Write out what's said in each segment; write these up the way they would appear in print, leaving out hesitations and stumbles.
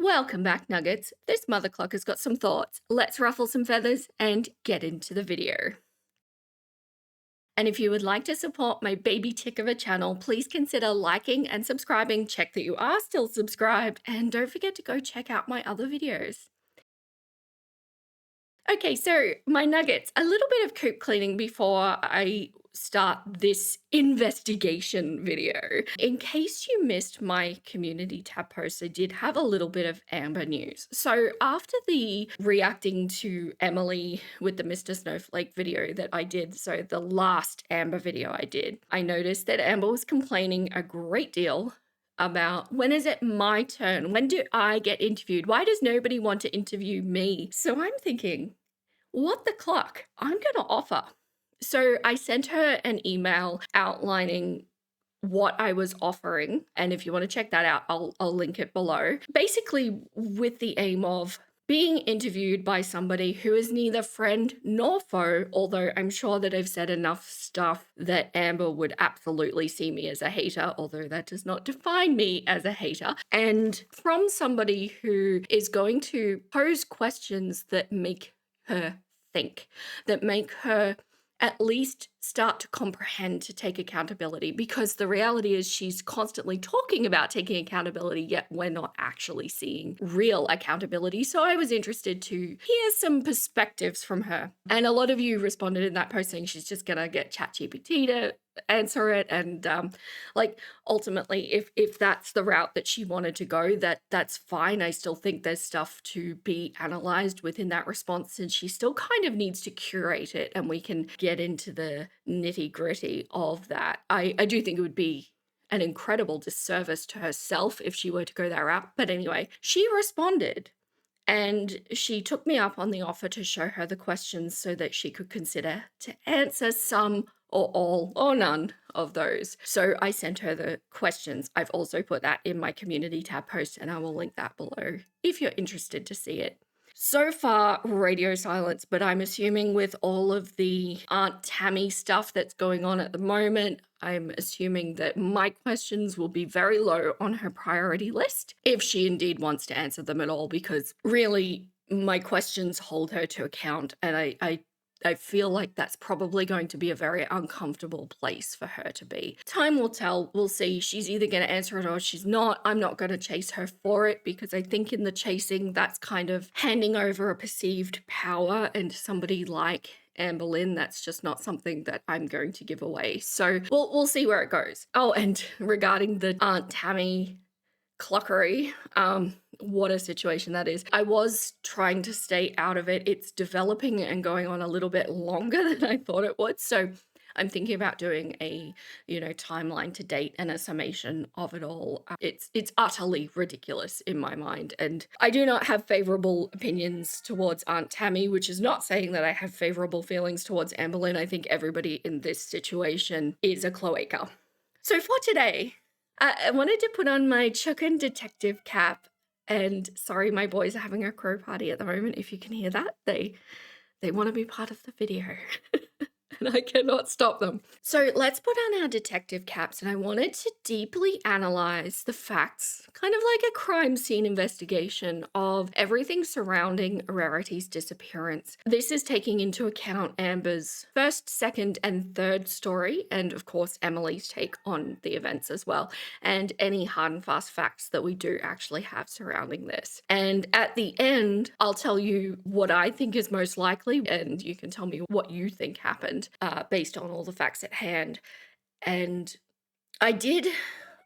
Welcome back, Nuggets. This mother clocker's got some thoughts. Let's ruffle some feathers and get into the video. And if you would like to support my baby tick of a channel, please consider liking and subscribing. Check that you are still subscribed, and don't forget to go check out my other videos. Okay, so my nuggets, a little bit of coop cleaning before I start this investigation video. In case you missed my community tab post, I did have a little bit of Amber news. So after the reacting to Emily with the Mr. Snowflake video that I did, so the last Amber video I did, I noticed that Amber was complaining a great deal about when is it my turn? When do I get interviewed? Why does nobody want to interview me? So I'm thinking, what the clock? I'm going to offer. So I sent her an email outlining what I was offering. And if you want to check that out, I'll link it below. Basically, with the aim of being interviewed by somebody who is neither friend nor foe, although I'm sure that I've said enough stuff that Amber would absolutely see me as a hater, although that does not define me as a hater, and from somebody who is going to pose questions that make her think, that make her at least start to comprehend, to take accountability, because the reality is she's constantly talking about taking accountability, yet we're not actually seeing real accountability. So I was interested to hear some perspectives from her. And a lot of you responded in that post saying she's just gonna get ChatGPT to answer it, and like ultimately if that's the route that she wanted to go, that's fine. I still think there's stuff to be analyzed within that response, and she still kind of needs to curate it, and we can get into the nitty-gritty of that. I do think it would be an incredible disservice to herself if she were to go that route. But anyway, she responded, and she took me up on the offer to show her the questions so that she could consider to answer some or all or none of those. So I sent her the questions. I've also put that in my community tab post, and I will link that below if you're interested to see it. So far, radio silence, but I'm assuming with all of the Aunt Tammy stuff that's going on at the moment, I'm assuming that my questions will be very low on her priority list, if she indeed wants to answer them at all, because really my questions hold her to account, and I feel like that's probably going to be a very uncomfortable place for her to be. Time will tell. We'll see. She's either going to answer it or she's not. I'm not going to chase her for it, because I think in the chasing, that's kind of handing over a perceived power, and somebody like Amber Lynn, that's just not something that I'm going to give away. So we'll see where it goes. Oh, and regarding the Aunt Tammy cluckery, what a situation that is. I was trying to stay out of it. It's developing and going on a little bit longer than I thought it would. So I'm thinking about doing a, timeline to date and a summation of it all. It's utterly ridiculous in my mind. And I do not have favorable opinions towards Aunt Tammy, which is not saying that I have favorable feelings towards Amber Lynn. I think everybody in this situation is a cloaca. So for today, I wanted to put on my Chuckin detective cap, and sorry, my boys are having a crow party at the moment. If you can hear that, they want to be part of the video. And I cannot stop them. So let's put on our detective caps, and I wanted to deeply analyze the facts, kind of like a crime scene investigation of everything surrounding Rarity's disappearance. This is taking into account Amber's first, second, and third story, and of course Emily's take on the events as well, and any hard and fast facts that we do actually have surrounding this. And at the end, I'll tell you what I think is most likely, and you can tell me what you think happened. Based on all the facts at hand. And I did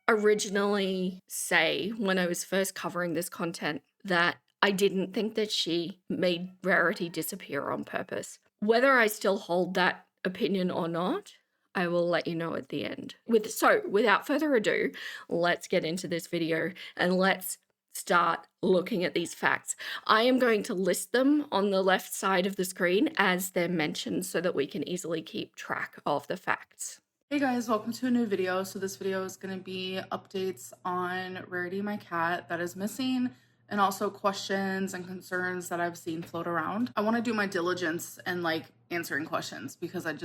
originally say when I was first covering this content that I didn't think that she made Rarity disappear on purpose. Whether I still hold that opinion or not, I will let you know at the end. So without further ado, let's get into this video and let's start looking at these facts. I am going to list them on the left side of the screen as they're mentioned so that we can easily keep track of the facts. Hey guys, welcome to a new video. So this video is going to be updates on Rarity, my cat that is missing, and also questions and concerns that I've seen float around. I want to do my diligence and answering questions, because it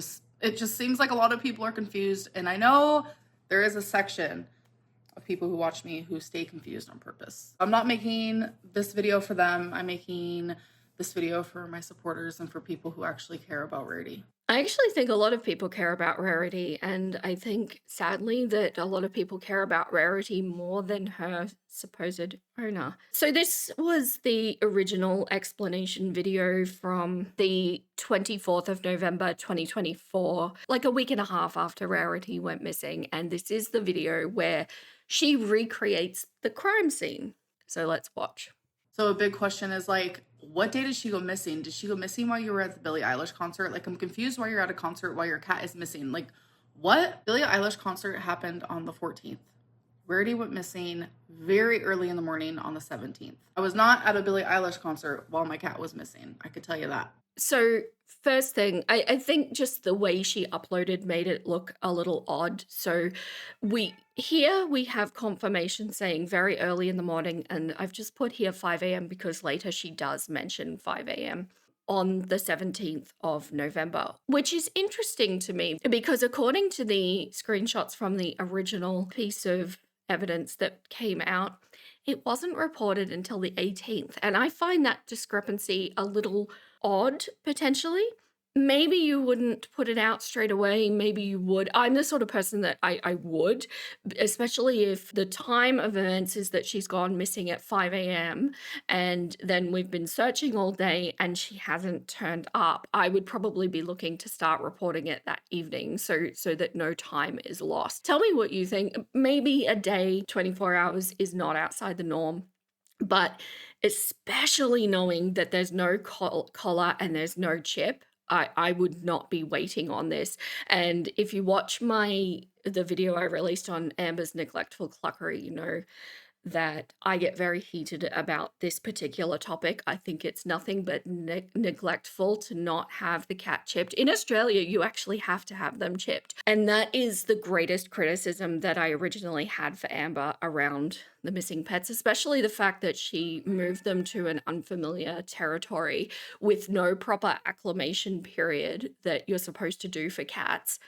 just seems like a lot of people are confused, and I know there is a section of people who watch me who stay confused on purpose. I'm not making this video for them. I'm making this video for my supporters and for people who actually care about Rarity. I actually think a lot of people care about Rarity, and I think sadly that a lot of people care about Rarity more than her supposed owner. So this was the original explanation video from the 24th of November 2024, like a week and a half after Rarity went missing, and this is the video where she recreates the crime scene. So let's watch. So a big question is like, what day did she go missing? Did she go missing while you were at the Billie Eilish concert? Like, I'm confused why you're at a concert while your cat is missing. Like, what? Billie Eilish concert happened on the 14th. Rarity went missing very early in the morning on the 17th. I was not at a Billie Eilish concert while my cat was missing. I could tell you that. So first thing, I think just the way she uploaded made it look a little odd. So we have confirmation saying very early in the morning, and I've just put here 5 a.m. because later she does mention 5 a.m. on the 17th of November, which is interesting to me because according to the screenshots from the original piece of evidence that came out, it wasn't reported until the 18th. And I find that discrepancy a little odd, potentially. Maybe you wouldn't put it out straight away. Maybe you would. I'm the sort of person that I would, especially if the time of events is that she's gone missing at 5 a.m. and then we've been searching all day and she hasn't turned up. I would probably be looking to start reporting it that evening so that no time is lost. Tell me what you think. Maybe a day, 24 hours is not outside the norm. But especially knowing that there's no collar and there's no chip, I would not be waiting on this. And if you watch the video I released on Amber's neglectful cluckery, you know that I get very heated about this particular topic. I think it's nothing but neglectful to not have the cat chipped. In Australia, you actually have to have them chipped. And that is the greatest criticism that I originally had for Amber around the missing pets, especially the fact that she moved them to an unfamiliar territory with no proper acclimation period that you're supposed to do for cats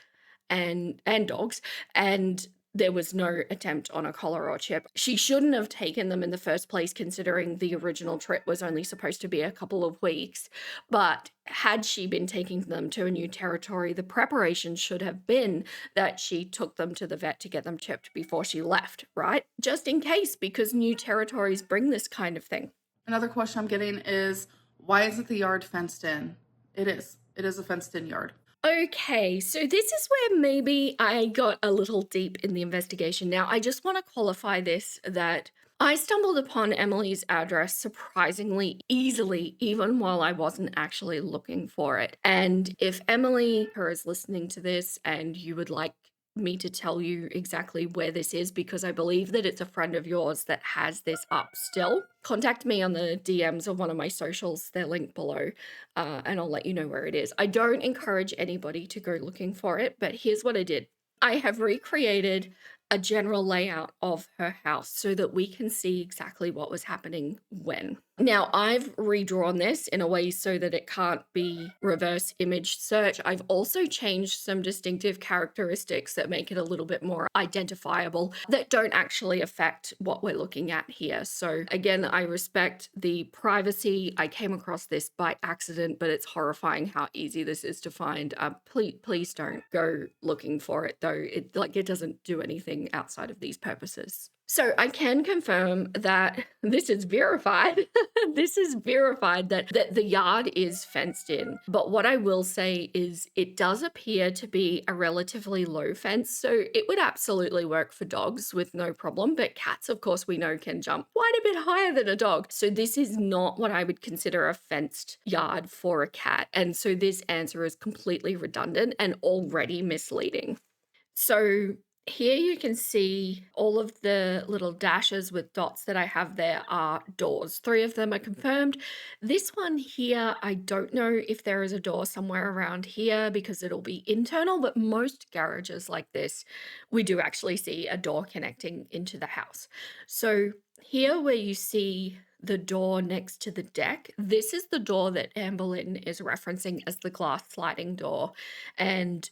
and dogs, and there was no attempt on a collar or chip. She shouldn't have taken them in the first place, considering the original trip was only supposed to be a couple of weeks. But had she been taking them to a new territory, the preparation should have been that she took them to the vet to get them chipped before she left, right? Just in case, because new territories bring this kind of thing. Another question I'm getting is, why isn't the yard fenced in? It is. It is a fenced in yard. Okay, so this is where maybe I got a little deep in the investigation. Now, I just want to qualify this that I stumbled upon Emily's address surprisingly easily, even while I wasn't actually looking for it. And if Emily is listening to this and you would like me to tell you exactly where this is, because I believe that it's a friend of yours that has this up still, contact me on the DMs of one of my socials. They're linked below, and I'll let you know where it is. I don't encourage anybody to go looking for it, but here's what I did. I have recreated a general layout of her house so that we can see exactly what was happening when. Now, I've redrawn this in a way so that it can't be reverse image search. I've also changed some distinctive characteristics that make it a little bit more identifiable that don't actually affect what we're looking at here. So again, I respect the privacy. I came across this by accident, but it's horrifying how easy this is to find. Please don't go looking for it, though. It doesn't do anything outside of these purposes. So I can confirm that this is verified. This is verified that the yard is fenced in. But what I will say is it does appear to be a relatively low fence. So it would absolutely work for dogs with no problem. But cats, of course, we know can jump quite a bit higher than a dog. So this is not what I would consider a fenced yard for a cat. And so this answer is completely redundant and already misleading. So here you can see all of the little dashes with dots that I have there are doors. 3 of them are confirmed. This one here, I don't know if there is a door somewhere around here because it'll be internal, but most garages like this, we do actually see a door connecting into the house. So here where you see the door next to the deck, this is the door that Amber Lynn is referencing as the glass sliding door. And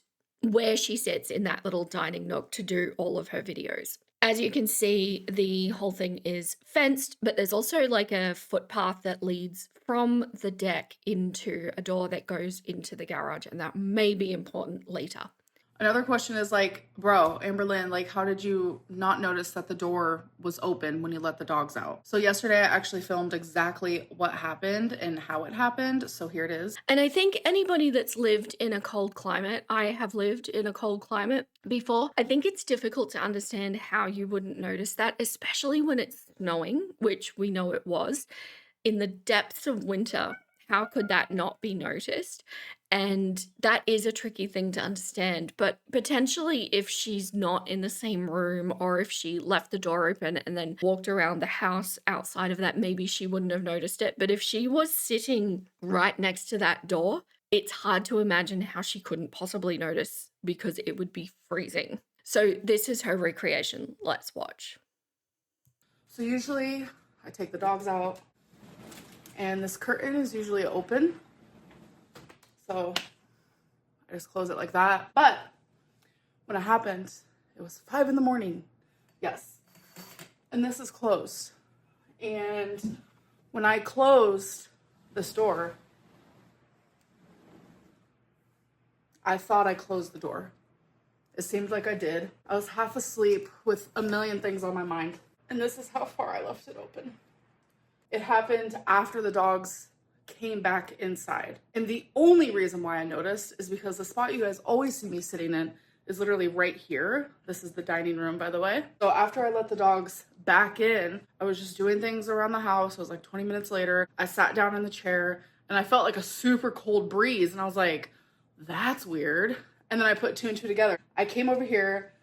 where she sits in that little dining nook to do all of her videos. As you can see, the whole thing is fenced, but there's also like a footpath that leads from the deck into a door that goes into the garage, and that may be important later. Another question is like, bro, Amberlynn, like, how did you not notice that the door was open when you let the dogs out? So yesterday I actually filmed exactly what happened and how it happened. So here it is. And I think anybody that's lived in a cold climate, I have lived in a cold climate before, I think it's difficult to understand how you wouldn't notice that, especially when it's snowing, which we know it was. In the depths of winter, how could that not be noticed? And that is a tricky thing to understand. But potentially, if she's not in the same room, or if she left the door open and then walked around the house outside of that, maybe she wouldn't have noticed it. But if she was sitting right next to that door, it's hard to imagine how she couldn't possibly notice, because it would be freezing. So this is her recreation. Let's watch. So usually I take the dogs out and this curtain is usually open. So I just close it like that. But when it happened, it was 5 in the morning. Yes. And this is closed. And when I closed this door, I thought I closed the door. It seemed like I did. I was half asleep with a million things on my mind. And this is how far I left it open. It happened after the dogs came back inside. And the only reason why I noticed is because the spot you guys always see me sitting in is literally right here. This is the dining room, by the way. So after I let the dogs back in, I was just doing things around the house. It was like 20 minutes later. I sat down in the chair and I felt like a super cold breeze. And I was like, that's weird. And then I put two and two together. I came over here.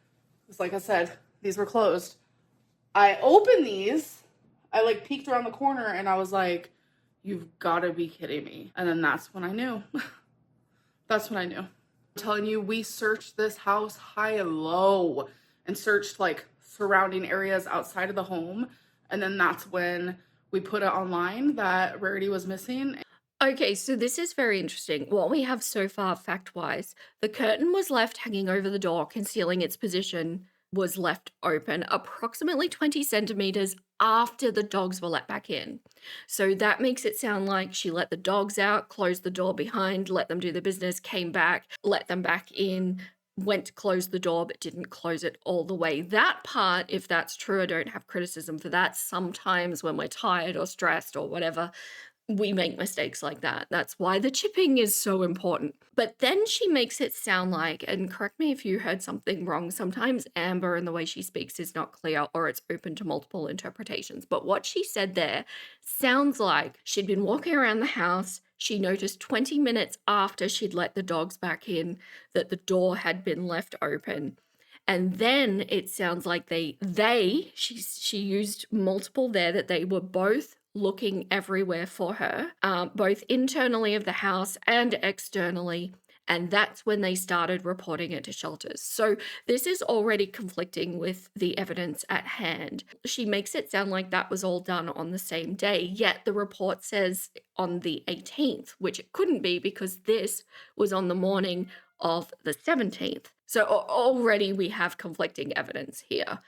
It's like I said, these were closed. I opened these. I like peeked around the corner and I was like, you've got to be kidding me. And then that's when I knew. That's when I knew. I'm telling you, we searched this house high and low and searched like surrounding areas outside of the home. And then that's when we put it online that Rarity was missing. Okay, so this is very interesting. What we have so far, fact-wise, the curtain was left hanging over the door, concealing its position, was left open approximately 20 centimeters after the dogs were let back in. So that makes it sound like she let the dogs out, closed the door behind, let them do the business, came back, let them back in, went to close the door but didn't close it all the way. That part, if that's true, I don't have criticism for that. Sometimes when we're tired or stressed or whatever, we make mistakes like that. That's why the chipping is so important. But then she makes it sound like, and correct me if you heard something wrong, sometimes Amber and the way she speaks is not clear or it's open to multiple interpretations. But what she said there sounds like she'd been walking around the house. She noticed 20 minutes after she'd let the dogs back in that the door had been left open. And then it sounds like she used multiple there, that they were both looking everywhere for her, both internally of the house and externally. And that's when they started reporting it to shelters. So this is already conflicting with the evidence at hand. She makes it sound like that was all done on the same day, yet the report says on the 18th, which it couldn't be because this was on the morning of the 17th. So already we have conflicting evidence here.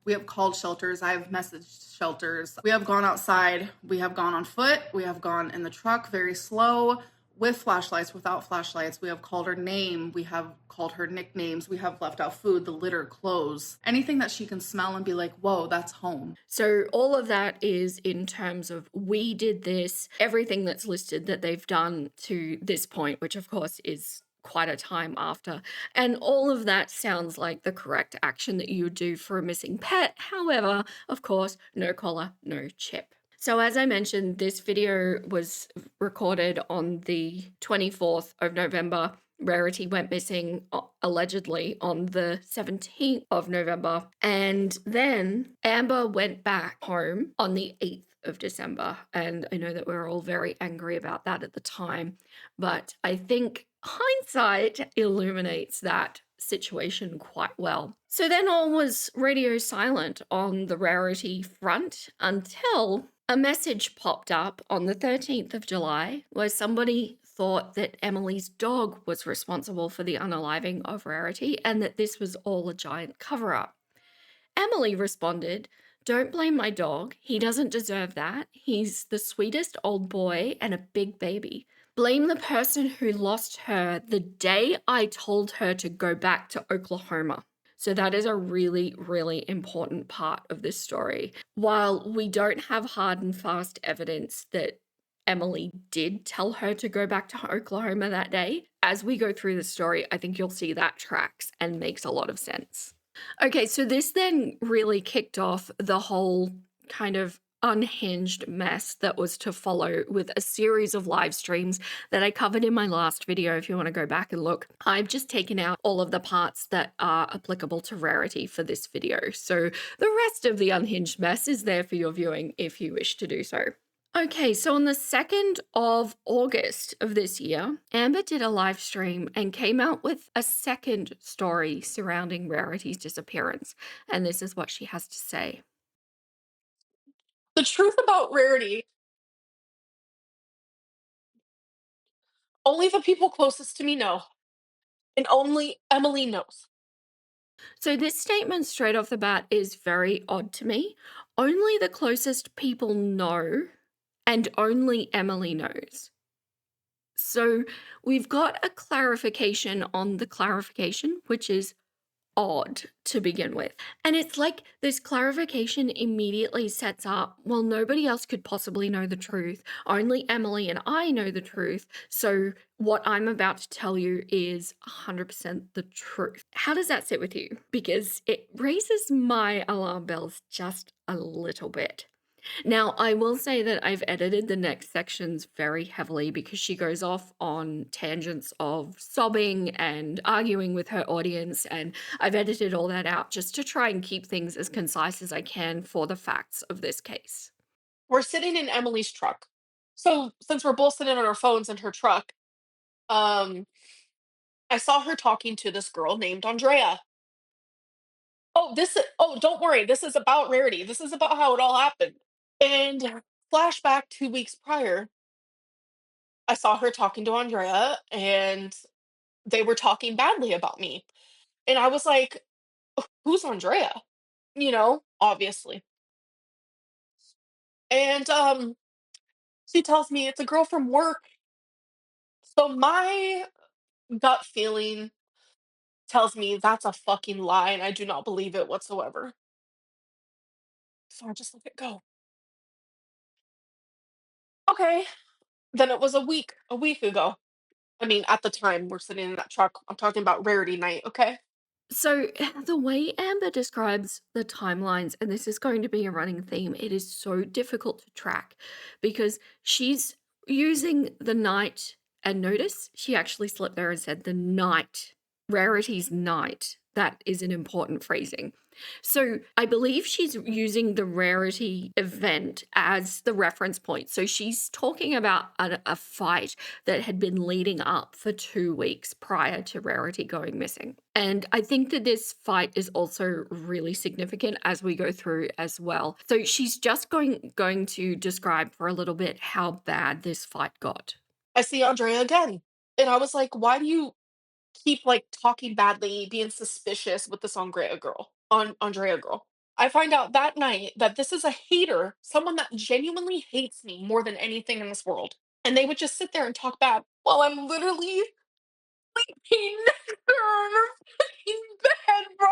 We have called shelters. I have messaged shelters. We have gone outside. We have gone on foot. We have gone in the truck very slow, with flashlights, without flashlights. We have called her name. We have called her nicknames. We have left out food, the litter, clothes, anything that she can smell and be like, whoa, that's home. So all of that is in terms of we did this, everything that's listed that they've done to this point, which of course is quite a time after. And all of that sounds like the correct action that you would do for a missing pet. However, of course, no collar, no chip. So as I mentioned, this video was recorded on the 24th of November. Rarity went missing allegedly on the 17th of November. And then Amber went back home on the 8th of December. And I know that we were all very angry about that at the time, but I think hindsight illuminates that situation quite well. So then all was radio silent on the Rarity front until a message popped up on the 13th of July where somebody thought that Emily's dog was responsible for the unaliving of Rarity and that this was all a giant cover-up. Emily responded, "Don't blame my dog. He doesn't deserve that. He's the sweetest old boy and a big baby. Blame the person who lost her the day I told her to go back to Oklahoma." So that is a really, really important part of this story. While we don't have hard and fast evidence that Emily did tell her to go back to Oklahoma that day, as we go through the story, I think you'll see that tracks and makes a lot of sense. Okay, so this then really kicked off the whole kind of unhinged mess that was to follow with a series of live streams that I covered in my last video. If you want to go back and look, I've just taken out all of the parts that are applicable to Rarity for this video. So the rest of the unhinged mess is there for your viewing if you wish to do so. Okay, so on the 2nd of August of this year, Amber did a live stream and came out with a second story surrounding Rarity's disappearance. And this is what she has to say. The truth about Rarity, only the people closest to me know, and only Emily knows. So, this statement straight off the bat is very odd to me. Only the closest people know, and only Emily knows. So, we've got a clarification on the clarification, which is odd to begin with. And it's like this clarification immediately sets up, well, nobody else could possibly know the truth. Only Emily and I know the truth. So what I'm about to tell you is 100% the truth. How does that sit with you? Because it raises my alarm bells just a little bit. Now, I will say that I've edited the next sections very heavily because she goes off on tangents of sobbing and arguing with her audience, and I've edited all that out just to try and keep things as concise as I can for the facts of this case. We're sitting in Emily's truck. So since we're both sitting on our phones in her truck, um, I saw her talking to this girl named Andrea. Oh, don't worry, this is about Rarity. This is about how it all happened. And flashback 2 weeks prior, I saw her talking to Andrea and they were talking badly about me. And I was like, who's Andrea? Obviously. And she tells me it's a girl from work. So my gut feeling tells me that's a fucking lie and I do not believe it whatsoever. So I just let it go. Okay. Then it was a week ago. I mean, at the time we're sitting in that truck. I'm talking about Rarity night, okay? So, the way Amber describes the timelines, and this is going to be a running theme, it is so difficult to track because she's using the night, and notice she actually slipped there and said the night, Rarity's night. That is an important phrasing. So, I believe she's using the Rarity event as the reference point. So, she's talking about a fight that had been leading up for 2 weeks prior to Rarity going missing. And I think that this fight is also really significant as we go through as well. So she's just going to describe for a little bit how bad this fight got. I see Andrea again. And I was like, why do you keep like talking badly, being suspicious with this Andrea girl? I find out that night that this is a hater, someone that genuinely hates me more than anything in this world. And they would just sit there and talk bad while I'm literally sleeping next to her in her fucking bed, bro.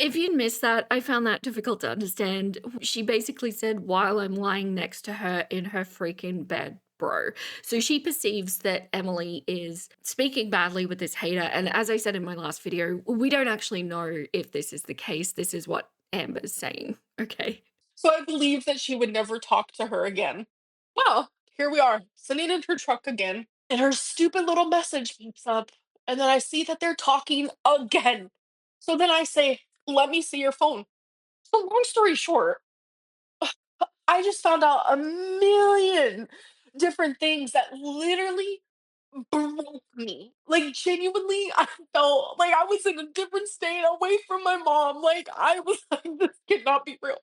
If you'd missed that, I found that difficult to understand. She basically said, while I'm lying next to her in her freaking bed, bro. So she perceives that Emily is speaking badly with this hater. And as I said in my last video, we don't actually know if this is the case. This is what Amber's saying. Okay. So I believed that she would never talk to her again. Well, here we are, sitting in her truck again, and her stupid little message pops up. And then I see that they're talking again. So then I say, let me see your phone. So long story short, I just found out a million different things that literally broke me. Like genuinely, I felt like I was in a different state away from my mom. Like I was like, this cannot be real.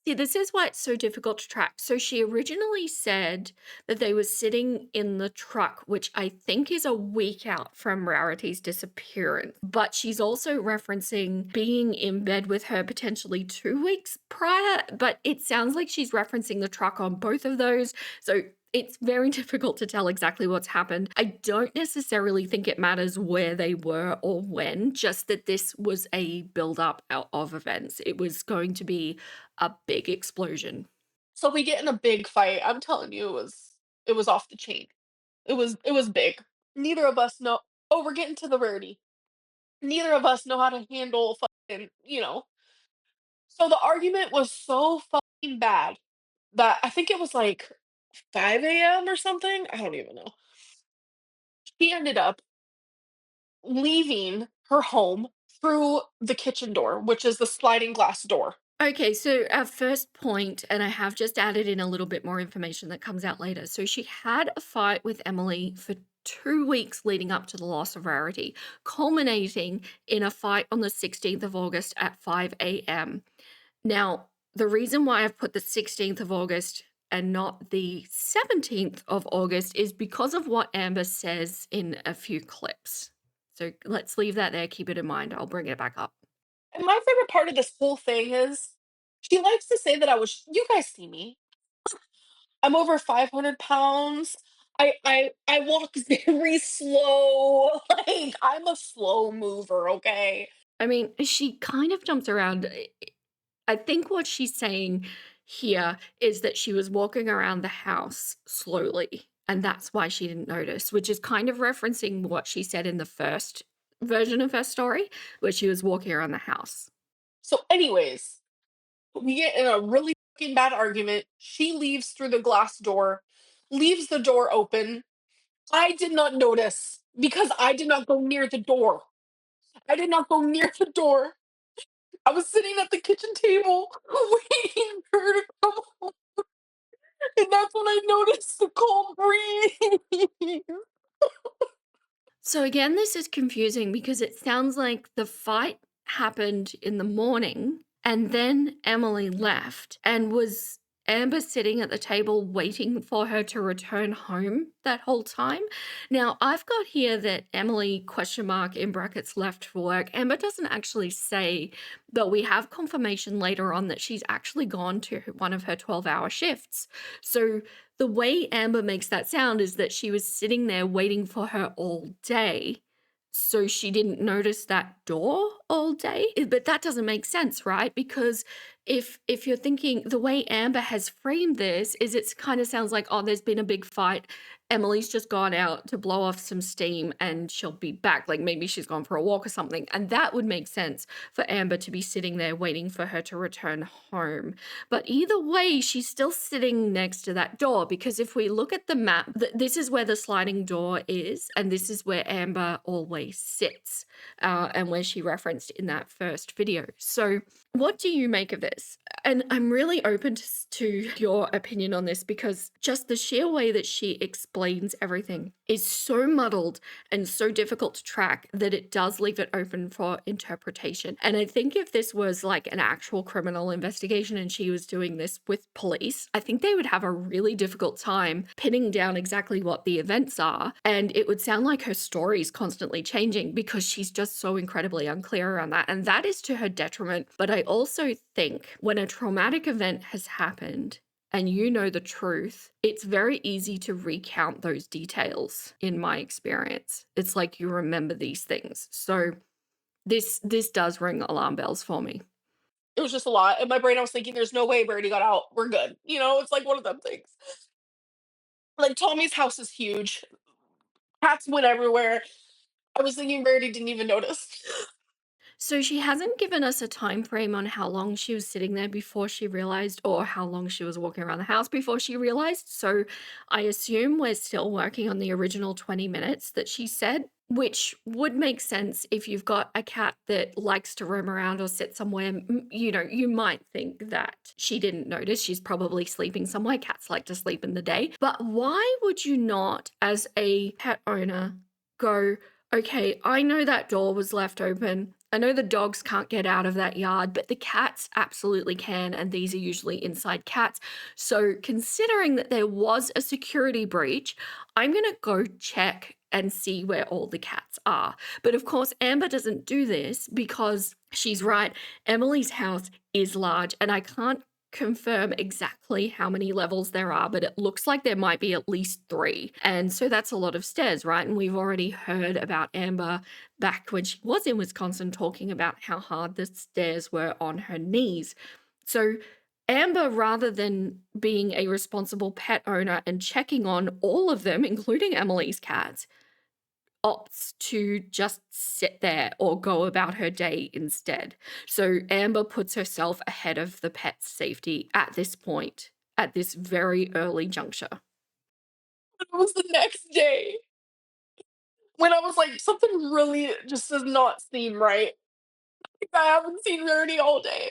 See, this is why it's so difficult to track. So she originally said that they were sitting in the truck, which I think is a week out from Rarity's disappearance. But she's also referencing being in bed with her potentially 2 weeks prior. But it sounds like she's referencing the truck on both of those. So it's very difficult to tell exactly what's happened. I don't necessarily think it matters where they were or when, just that this was a build-up of events. It was going to be a big explosion. So we get in a big fight. I'm telling you, it was off the chain. It was big. Neither of us know. Oh, we're getting to the Rarity. Neither of us know how to handle fucking. So the argument was so fucking bad that I think it was like 5 a.m. or something. I don't even know. She ended up leaving her home through the kitchen door, which is the sliding glass door. Okay, so our first point, and I have just added in a little bit more information that comes out later. So she had a fight with Emily for 2 weeks leading up to the loss of Rarity, culminating in a fight on the 16th of August at 5 a.m. Now, the reason why I've put the 16th of August and not the 17th of August is because of what Amber says in a few clips. So let's leave that there. Keep it in mind. I'll bring it back up. And my favorite part of this whole thing is she likes to say that you guys see me. I'm over 500 pounds. I walk very slow. Like I'm a slow mover, okay? I mean, she kind of jumps around. I think what she's saying here is that she was walking around the house slowly, and that's why she didn't notice, which is kind of referencing what she said in the first version of her story, where she was walking around the house. So anyways, we get in a really fucking bad argument. She leaves through the glass door, leaves the door open. I did not notice because I did not go near the door. I did not go near the door. I was sitting at the kitchen table waiting for her to come home, and that's when I noticed the cold breeze. So again, this is confusing because it sounds like the fight happened in the morning and then Emily left. And was Amber sitting at the table waiting for her to return home that whole time? Now, I've got here that Emily question mark in brackets left for work. Amber doesn't actually say, but we have confirmation later on that she's actually gone to one of her 12-hour shifts. So the way Amber makes that sound is that she was sitting there waiting for her all day. So she didn't notice that door all day. But that doesn't make sense, right? Because if you're thinking the way Amber has framed this is it's kind of sounds like, oh, there's been a big fight. Emily's just gone out to blow off some steam and she'll be back. Like maybe she's gone for a walk or something. And that would make sense for Amber to be sitting there waiting for her to return home. But either way, she's still sitting next to that door because if we look at the map, this is where the sliding door is, and this is where Amber always sits, and where she referenced in that first video. So what do you make of this? And I'm really open to your opinion on this because just the sheer way that she explains everything is so muddled and so difficult to track that it does leave it open for interpretation. And I think if this was like an actual criminal investigation and she was doing this with police, I think they would have a really difficult time pinning down exactly what the events are. And it would sound like her story is constantly changing because she's just so incredibly unclear around that. And that is to her detriment. But I also think when a traumatic event has happened, and you know the truth, it's very easy to recount those details in my experience. It's like you remember these things. So this does ring alarm bells for me. It was just a lot. In my brain, I was thinking, there's no way Brady got out. We're good. It's like one of them things. Like Tommy's house is huge. Cats went everywhere. I was thinking Brady didn't even notice. So she hasn't given us a time frame on how long she was sitting there before she realized or how long she was walking around the house before she realized. So I assume we're still working on the original 20 minutes that she said, which would make sense if you've got a cat that likes to roam around or sit somewhere. You might think that she didn't notice. She's probably sleeping somewhere. Cats like to sleep in the day. But why would you not, as a pet owner, go, okay, I know that door was left open. I know the dogs can't get out of that yard, but the cats absolutely can, and these are usually inside cats. So, considering that there was a security breach, I'm going to go check and see where all the cats are. But of course, Amber doesn't do this because she's right. Emily's house is large, and I can't confirm exactly how many levels there are, but it looks like there might be at least 3. And so that's a lot of stairs, right? And we've already heard about Amber back when she was in Wisconsin talking about how hard the stairs were on her knees. So Amber, rather than being a responsible pet owner and checking on all of them, including Emily's cats, opts to just sit there or go about her day instead. So Amber puts herself ahead of the pet's safety at this point, at this very early juncture. It was the next day when I was like, something really just does not seem right. Like, I haven't seen Rarity all day.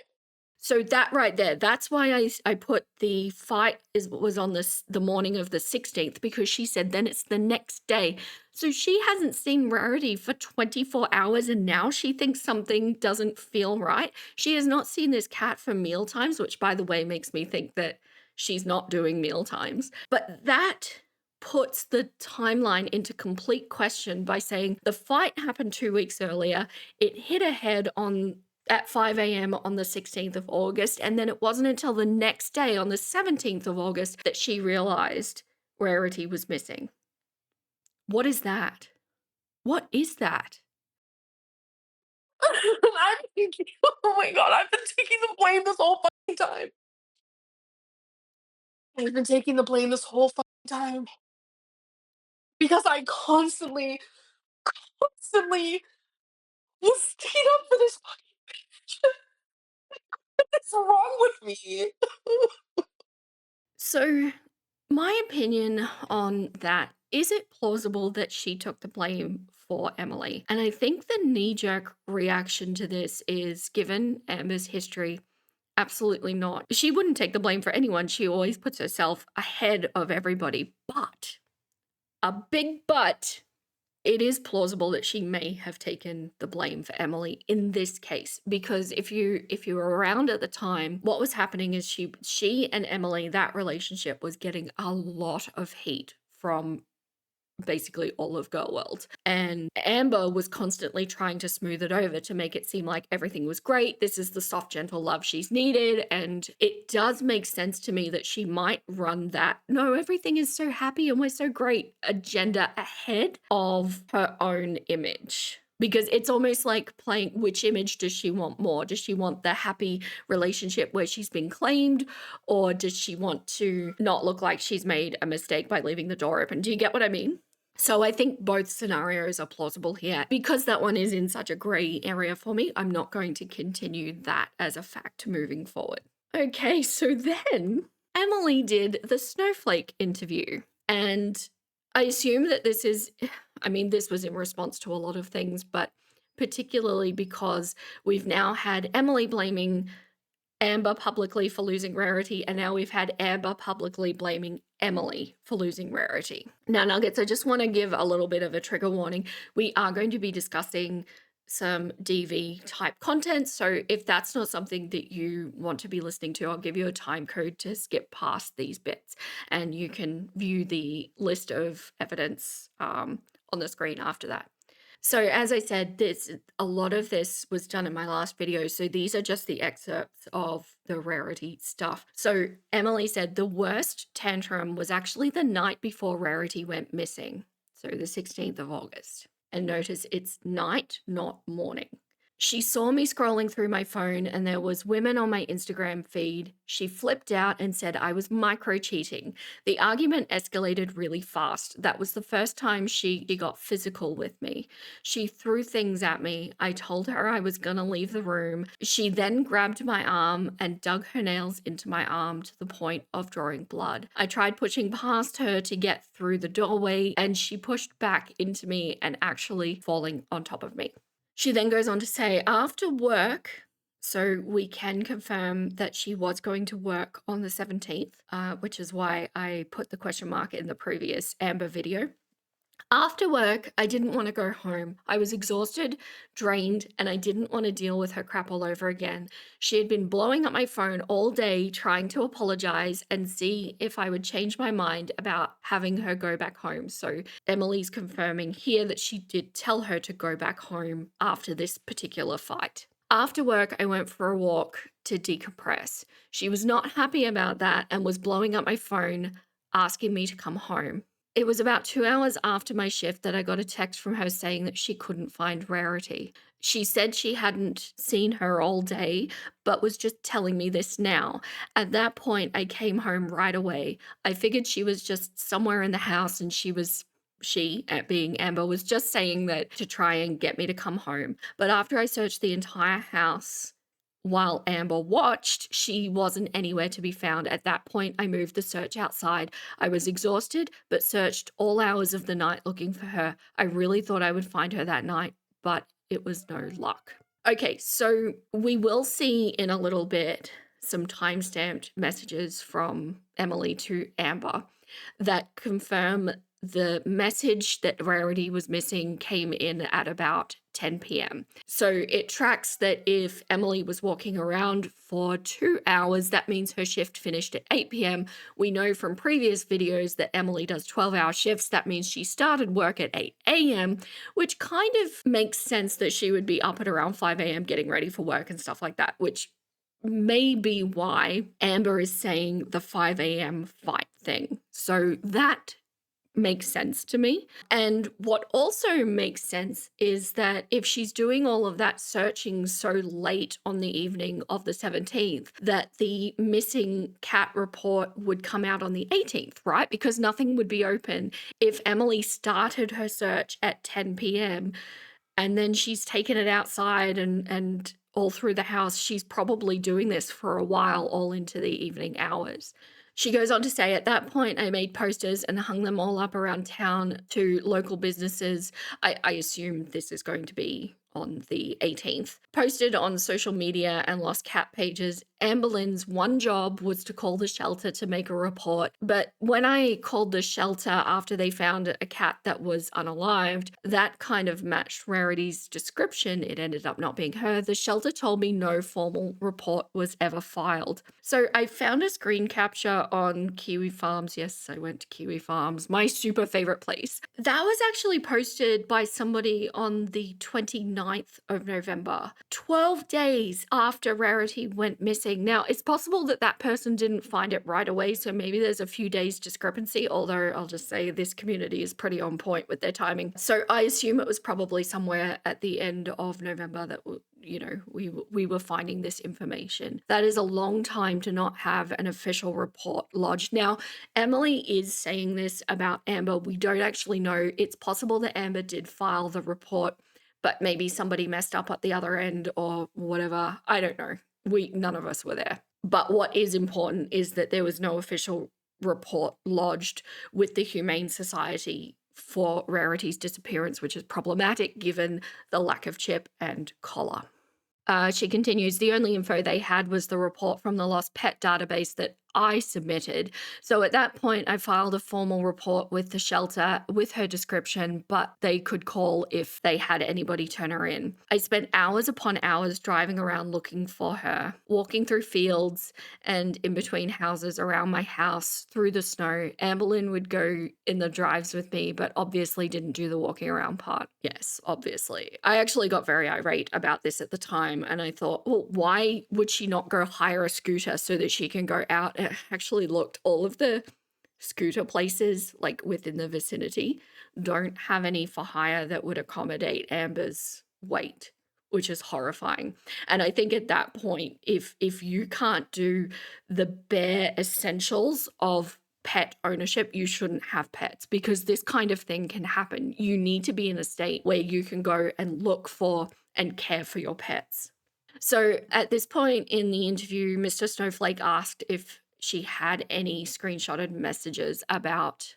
So that right there, that's why I put the fight was on the morning of the 16th, because she said then it's the next day. So she hasn't seen Rarity for 24 hours and now she thinks something doesn't feel right. She has not seen this cat for meal times, which by the way makes me think that she's not doing meal times. But that puts the timeline into complete question by saying the fight happened 2 weeks earlier. It hit her head at 5 a.m. on the 16th of August, and then it wasn't until the next day, on the 17th of August, that she realized Rarity was missing. What is that? What is that? I'm thinking, oh my god, I've been taking the blame this whole fucking time. I've been taking the blame this whole fucking time because I constantly was staying up for this fucking bitch. What's wrong with me? So, my opinion on that, is it plausible that she took the blame for Emily? And I think the knee-jerk reaction to this is, given Amber's history, absolutely not. She wouldn't take the blame for anyone. She always puts herself ahead of everybody. But, a big but, it is plausible that she may have taken the blame for Emily in this case, because if you were around at the time, what was happening is she and Emily, that relationship was getting a lot of heat from basically all of Girl World. And Amber was constantly trying to smooth it over to make it seem like everything was great. This is the soft, gentle love she's needed. And it does make sense to me that she might run that, no, everything is so happy and we're so great agenda ahead of her own image. Because it's almost like playing, which image does she want more? Does she want the happy relationship where she's been claimed, or does she want to not look like she's made a mistake by leaving the door open? Do you get what I mean? So I think both scenarios are plausible here. Because that one is in such a gray area for me, I'm not going to continue that as a fact moving forward. Okay, so then Emily did the snowflake interview, and I assume that this is, I mean, this was in response to a lot of things, but particularly because we've now had Emily blaming Amber publicly for losing Rarity, and now we've had Amber publicly blaming Emily for losing Rarity. Now, Nuggets, I just want to give a little bit of a trigger warning. We are going to be discussing some DV type content, so if that's not something that you want to be listening to, I'll give you a time code to skip past these bits, and you can view the list of evidence on the screen after that. So as I said, a lot of this was done in my last video, so these are just the excerpts of the Rarity stuff. So Emily said the worst tantrum was actually the night before Rarity went missing, so the 16th of August. And notice it's night, not morning. She saw me scrolling through my phone and there was women on my Instagram feed. She flipped out and said I was micro-cheating. The argument escalated really fast. That was the first time she got physical with me. She threw things at me. I told her I was gonna leave the room. She then grabbed my arm and dug her nails into my arm to the point of drawing blood. I tried pushing past her to get through the doorway and she pushed back into me and actually falling on top of me. She then goes on to say, after work, so we can confirm that she was going to work on the 17th, which is why I put the question mark in the previous Amber video. After work, I didn't want to go home. I was exhausted, drained, and I didn't want to deal with her crap all over again. She had been blowing up my phone all day trying to apologize and see if I would change my mind about having her go back home. So Emily's confirming here that she did tell her to go back home after this particular fight. After work, I went for a walk to decompress. She was not happy about that and was blowing up my phone, asking me to come home. It was about 2 hours after my shift that I got a text from her saying that she couldn't find Rarity. She said she hadn't seen her all day, but was just telling me this now. At that point, I came home right away. I figured she was just somewhere in the house and she, at being Amber, was just saying that to try and get me to come home. But after I searched the entire house while Amber watched, she wasn't anywhere to be found. At that point, I moved the search outside. I was exhausted, but searched all hours of the night looking for her. I really thought I would find her that night, but it was no luck. Okay, so we will see in a little bit some time-stamped messages from Emily to Amber that confirm the message that Rarity was missing came in at about 10 p.m. So it tracks that if Emily was walking around for 2 hours, that means her shift finished at 8 p.m. We know from previous videos that Emily does 12-hour shifts. That means she started work at 8 a.m., which kind of makes sense that she would be up at around 5 a.m. getting ready for work and stuff like that, which may be why Amber is saying the 5 a.m. fight thing. So that makes sense to me. And what also makes sense is that if she's doing all of that searching so late on the evening of the 17th, that the missing cat report would come out on the 18th, right? Because nothing would be open if Emily started her search at 10 p.m. and then she's taken it outside and all through the house. She's probably doing this for a while, all into the evening hours. She goes on to say, at that point, I made posters and hung them all up around town to local businesses. I assume this is going to be on the 18th. Posted on social media and lost cat pages. Amber Lynn's one job was to call the shelter to make a report. But when I called the shelter after they found a cat that was unalived, that kind of matched Rarity's description. It ended up not being her. The shelter told me no formal report was ever filed. So I found a screen capture on Kiwi Farms. Yes, I went to Kiwi Farms, my super favorite place. That was actually posted by somebody on the 29th of November, 12 days after Rarity went missing. Now, it's possible that that person didn't find it right away, so maybe there's a few days discrepancy, although I'll just say this community is pretty on point with their timing. So I assume it was probably somewhere at the end of November that we were finding this information. That is a long time to not have an official report lodged. Now, Emily is saying this about Amber. We don't actually know. It's possible that Amber did file the report, but maybe somebody messed up at the other end or whatever. I don't know. None of us were there. But what is important is that there was no official report lodged with the Humane Society for Rarity's disappearance, which is problematic given the lack of chip and collar. She continues, the only info they had was the report from the lost pet database that I submitted. So at that point, I filed a formal report with the shelter with her description, but they could call if they had anybody turn her in. I spent hours upon hours driving around looking for her, walking through fields and in between houses around my house through the snow. Amber Lynn would go in the drives with me, but obviously didn't do the walking around part. Yes, obviously. I actually got very irate about this at the time, and I thought, well, why would she not go hire a scooter so that she can go out? I actually looked, all of the scooter places like within the vicinity don't have any for hire that would accommodate Amber's weight, which is horrifying. And I think at that point, if you can't do the bare essentials of pet ownership, you shouldn't have pets, because this kind of thing can happen. You need to be in a state where you can go and look for and care for your pets. So at this point in the interview, Mr. Snowflake asked if she had any screenshotted messages about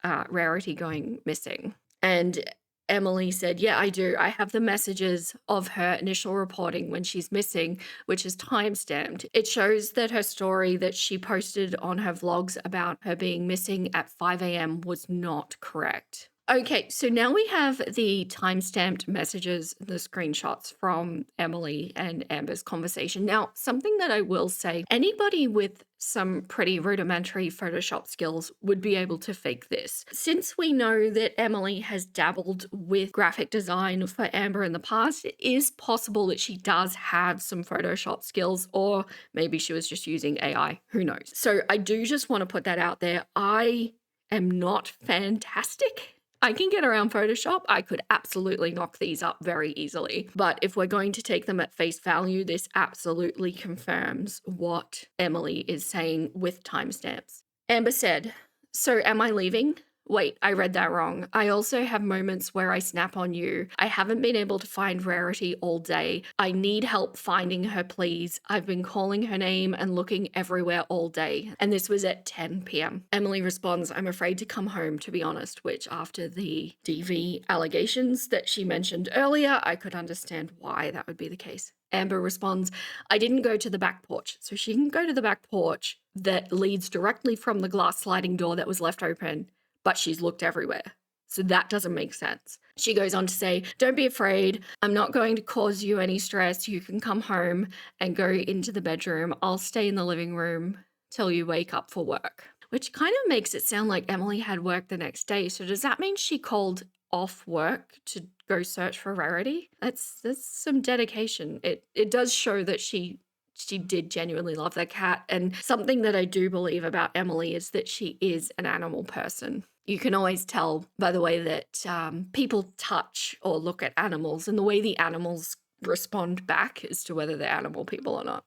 Rarity going missing. And Emily said, yeah, I do. I have the messages of her initial reporting when she's missing, which is timestamped. It shows that her story that she posted on her vlogs about her being missing at 5 a.m. was not correct. Okay, so now we have the timestamped messages, the screenshots from Emily and Amber's conversation. Now, something that I will say, anybody with some pretty rudimentary Photoshop skills would be able to fake this. Since we know that Emily has dabbled with graphic design for Amber in the past, it is possible that she does have some Photoshop skills, or maybe she was just using AI, who knows. So I do just want to put that out there. I am not fantastic. I can get around Photoshop. I could absolutely knock these up very easily. But if we're going to take them at face value, this absolutely confirms what Emily is saying with timestamps. Amber said, "So am I leaving? Wait, I read that wrong. I also have moments where I snap on you. I haven't been able to find Rarity all day. I need help finding her, please. I've been calling her name and looking everywhere all day." And this was at 10 p.m. Emily responds, "I'm afraid to come home, to be honest," which after the DV allegations that she mentioned earlier, I could understand why that would be the case. Amber responds, "I didn't go to the back porch." So she can go to the back porch that leads directly from the glass sliding door that was left open, but she's looked everywhere. So that doesn't make sense. She goes on to say, "Don't be afraid. I'm not going to cause you any stress. You can come home and go into the bedroom. I'll stay in the living room till you wake up for work." Which kind of makes it sound like Emily had work the next day. So does that mean she called off work to go search for Rarity? That's some dedication. It does show that she did genuinely love that cat. And something that I do believe about Emily is that she is an animal person. You can always tell by the way that people touch or look at animals and the way the animals respond back as to whether they're animal people or not.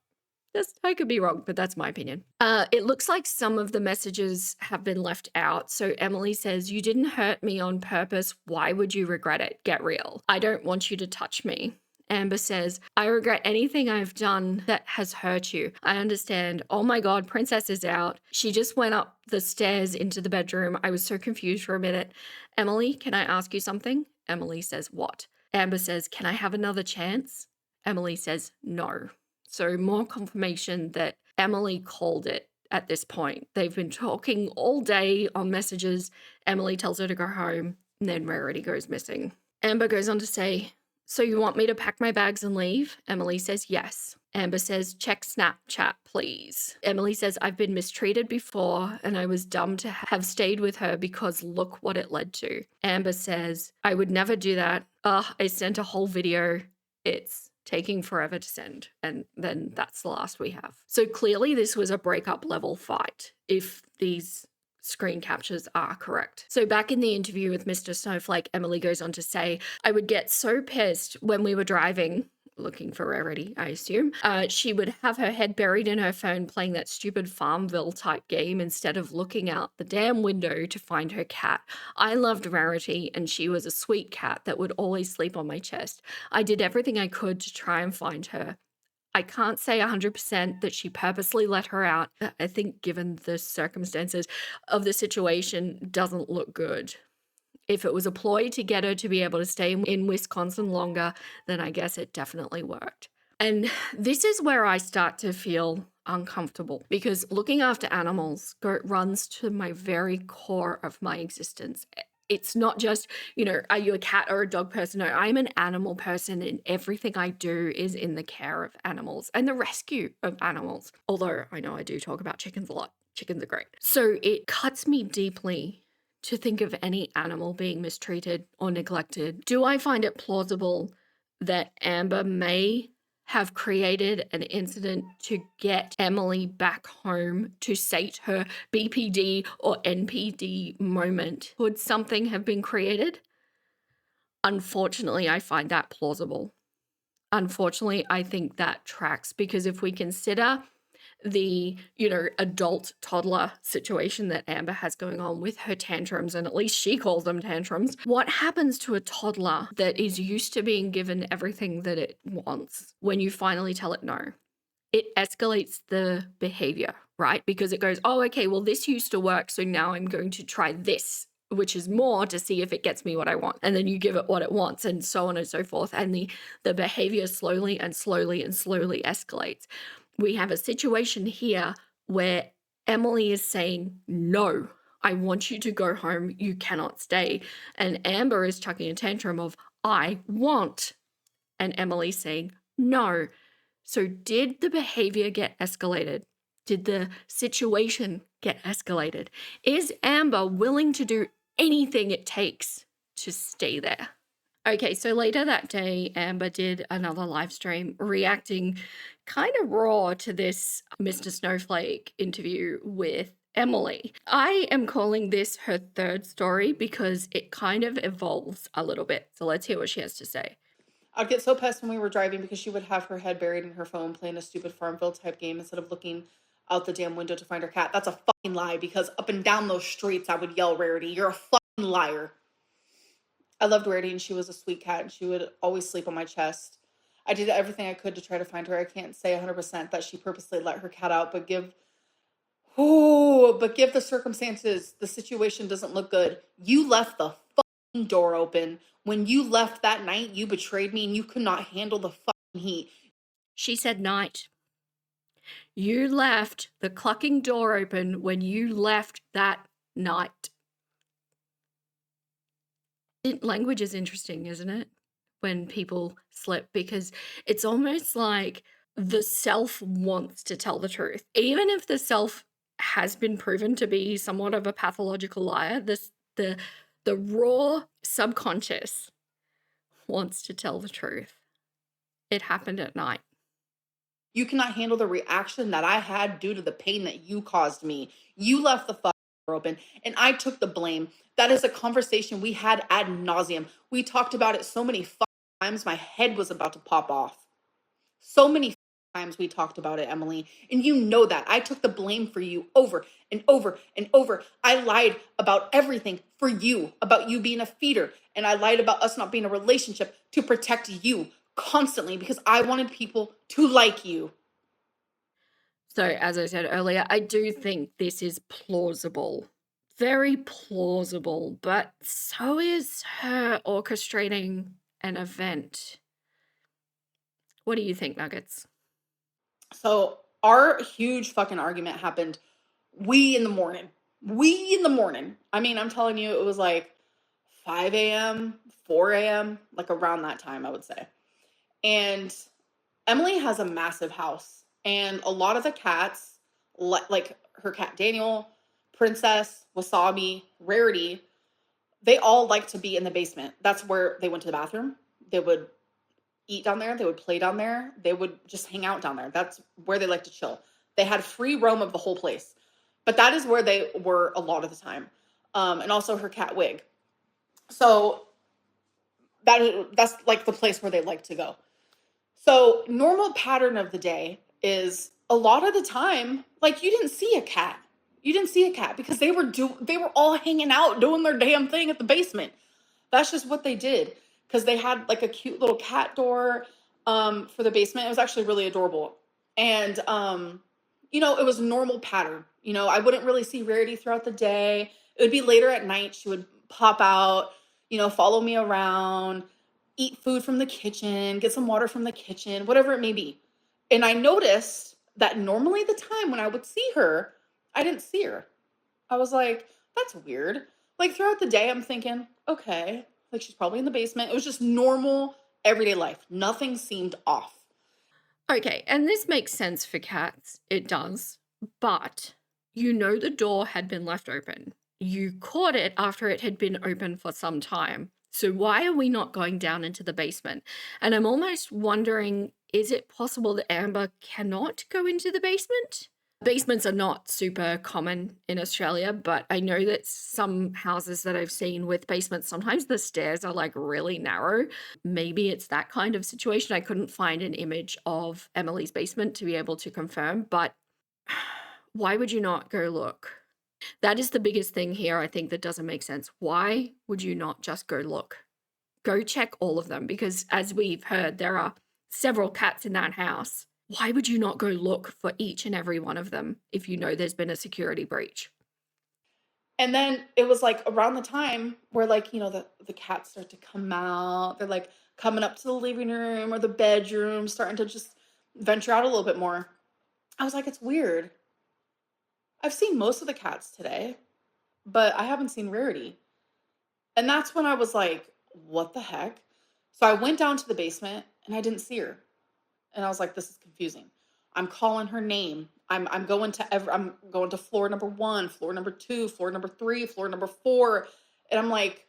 I could be wrong, but that's my opinion. It looks like some of the messages have been left out. So Emily says, "You didn't hurt me on purpose. Why would you regret it? Get real. I don't want you to touch me." Amber says, "I regret anything I've done that has hurt you. I understand. Oh my God, Princess is out. She just went up the stairs into the bedroom. I was so confused for a minute. Emily, can I ask you something?" Emily says, "What?" Amber says, "Can I have another chance?" Emily says, "No." So more confirmation that Emily called it at this point. They've been talking all day on messages. Emily tells her to go home, and then Rarity goes missing. Amber goes on to say, "So you want me to pack my bags and leave?" Emily says, "Yes." Amber says, "Check Snapchat, please." Emily says, "I've been mistreated before, and I was dumb to have stayed with her because look what it led to." Amber says, "I would never do that. I sent a whole video. It's taking forever to send." And then that's the last we have. So clearly this was a breakup level fight, if these screen captures are correct. So back in the interview with Mr. Snowflake, Emily goes on to say, "I would get so pissed when we were driving," looking for Rarity, I assume. "She would have her head buried in her phone playing that stupid Farmville type game instead of looking out the damn window to find her cat. I loved Rarity, and she was a sweet cat that would always sleep on my chest. I did everything I could to try and find her. I can't say 100% that she purposely let her out. I think given the circumstances of the situation, doesn't look good. If it was a ploy to get her to be able to stay in Wisconsin longer, then I guess it definitely worked." And this is where I start to feel uncomfortable, because looking after animals runs to my very core of my existence. It's not just, are you a cat or a dog person? No, I'm an animal person, and everything I do is in the care of animals and the rescue of animals. Although I know I do talk about chickens a lot. Chickens are great. So it cuts me deeply to think of any animal being mistreated or neglected. Do I find it plausible that Amber may have created an incident to get Emily back home to sate her BPD or NPD moment? Could something have been created? Unfortunately, I find that plausible. Unfortunately, I think that tracks, because if we consider the, adult toddler situation that Amber has going on with her tantrums, and at least she calls them tantrums, what happens to a toddler that is used to being given everything that it wants when you finally tell it no? It escalates the behavior, right? Because it goes, "Oh, okay, well, this used to work, so now I'm going to try this, which is more, to see if it gets me what I want." And then you give it what it wants, and so on and so forth. And the behavior slowly and slowly and slowly escalates. We have a situation here where Emily is saying, "No, I want you to go home. You cannot stay. And Amber is chucking a tantrum of, I want. And Emily saying, no. So did the behavior get escalated? Did the situation get escalated? Is Amber willing to do anything it takes to stay there? Okay, so later that day, Amber did another live stream reacting kind of raw to this Mr. Snowflake interview with Emily. I am calling this her third story because it kind of evolves a little bit. So let's hear what she has to say. I'd get so pissed when we were driving because she would have her head buried in her phone playing a stupid Farmville type game instead of looking out the damn window to find her cat. That's a fucking lie, because up and down those streets I would yell, Rarity, you're a fucking liar. I loved Rarity, and she was a sweet cat, and she would always sleep on my chest. I did everything I could to try to find her. I can't say 100% that she purposely let her cat out, but give the circumstances, the situation doesn't look good. You left the fucking door open. When you left that night, you betrayed me and you could not handle the fucking heat. She said night. You left the clucking door open when you left that night. Language is interesting, isn't it? When people slip, because it's almost like the self wants to tell the truth. Even if the self has been proven to be somewhat of a pathological liar, the raw subconscious wants to tell the truth. It happened at night. You cannot handle the reaction that I had due to the pain that you caused me. You left the fucking door open and I took the blame. That is a conversation we had ad nauseum. We talked about it so many fucking times, my head was about to pop off. So many times we talked about it, Emily. And you know that. I took the blame for you over and over and over. I lied about everything for you, about you being a feeder. And I lied about us not being a relationship to protect you constantly because I wanted people to like you. So, as I said earlier, I do think this is plausible. Very plausible, but so is her orchestrating an event. What do you think, Nuggets? So our huge fucking argument happened wee in the morning. Wee in the morning. I mean, I'm telling you, it was like 5 a.m., 4 a.m., like around that time, I would say. And Emily has a massive house. And a lot of the cats, like her cat Daniel, Princess, Wasabi, Rarity, they all like to be in the basement. That's where they went to the bathroom. They would eat down there. They would play down there. They would just hang out down there. That's where they like to chill. They had free roam of the whole place. But that is where they were a lot of the time. And also her cat Wig. So that's like the place where they like to go. So normal pattern of the day is a lot of the time, like you didn't see a cat. You didn't see a cat because they were all hanging out doing their damn thing at the basement. That's just what they did, because they had like a cute little cat door for the basement. It was actually really adorable. And it was a normal pattern. I wouldn't really see Rarity throughout the day. It would be later at night. She would pop out, follow me around, eat food from the kitchen, get some water from the kitchen, whatever it may be. And I noticed that normally the time when I would see her, I didn't see her. I was like, that's weird. Like throughout the day, I'm thinking, okay, like she's probably in the basement. It was just normal everyday life. Nothing seemed off. Okay, and this makes sense for cats. It does. But the door had been left open. You caught it after it had been open for some time. So why are we not going down into the basement? And I'm almost wondering, is it possible that Amber cannot go into the basement? Basements are not super common in Australia, but I know that some houses that I've seen with basements, sometimes the stairs are like really narrow. Maybe it's that kind of situation. I couldn't find an image of Emily's basement to be able to confirm, but why would you not go look? That is the biggest thing here, I think, that doesn't make sense. Why would you not just go look? Go check all of them, because as we've heard, there are several cats in that house. Why would you not go look for each and every one of them if you know there's been a security breach? And then it was like around the time where the cats start to come out. They're like coming up to the living room or the bedroom, starting to just venture out a little bit more. I was like, it's weird. I've seen most of the cats today. but I haven't seen Rarity. And that's when I was like, what the heck? So I went down to the basement and I didn't see her. And I was like, this is confusing. I'm calling her name. I'm going to I'm going to floor number 1, floor number 2, floor number 3, floor number 4. And I'm like,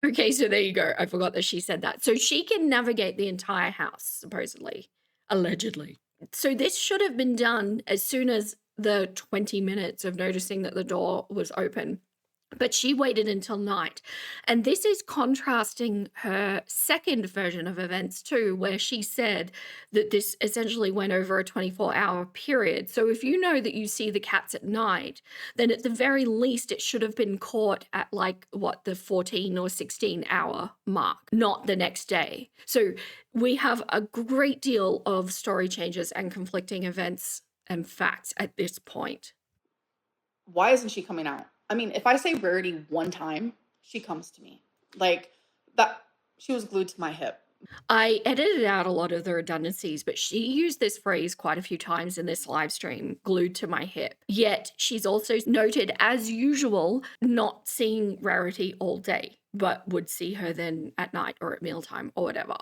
Okay, so there you go. I forgot that she said that. So she can navigate the entire house, supposedly, allegedly. So this should have been done as soon as the 20 minutes of noticing that the door was open. But she waited until night. And this is contrasting her second version of events too, where she said that this essentially went over a 24-hour period. So if you know that you see the cats at night, then at the very least it should have been caught at like what, the 14 or 16-hour mark, not the next day. So we have a great deal of story changes and conflicting events and facts at this point. why isn't she coming out? I mean, if I say Rarity one time, she comes to me. Like that, she was glued to my hip. I edited out a lot of the redundancies, but she used this phrase quite a few times in this live stream, glued to my hip. Yet she's also noted, as usual, not seeing Rarity all day, but would see her then at night or at mealtime or whatever.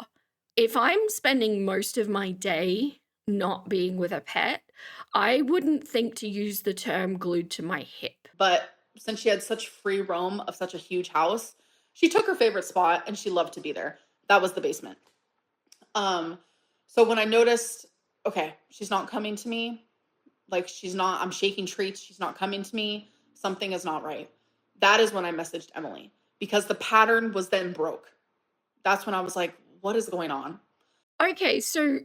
If I'm spending most of my day not being with a pet, I wouldn't think to use the term glued to my hip. But since she had such free roam of such a huge house, she took her favorite spot and she loved to be there. That was the basement. So when I noticed, okay, she's not coming to me, like I'm shaking treats, she's not coming to me, something is not right. That is when I messaged Emily because the pattern was then broke. That's when I was like, what is going on? Okay, so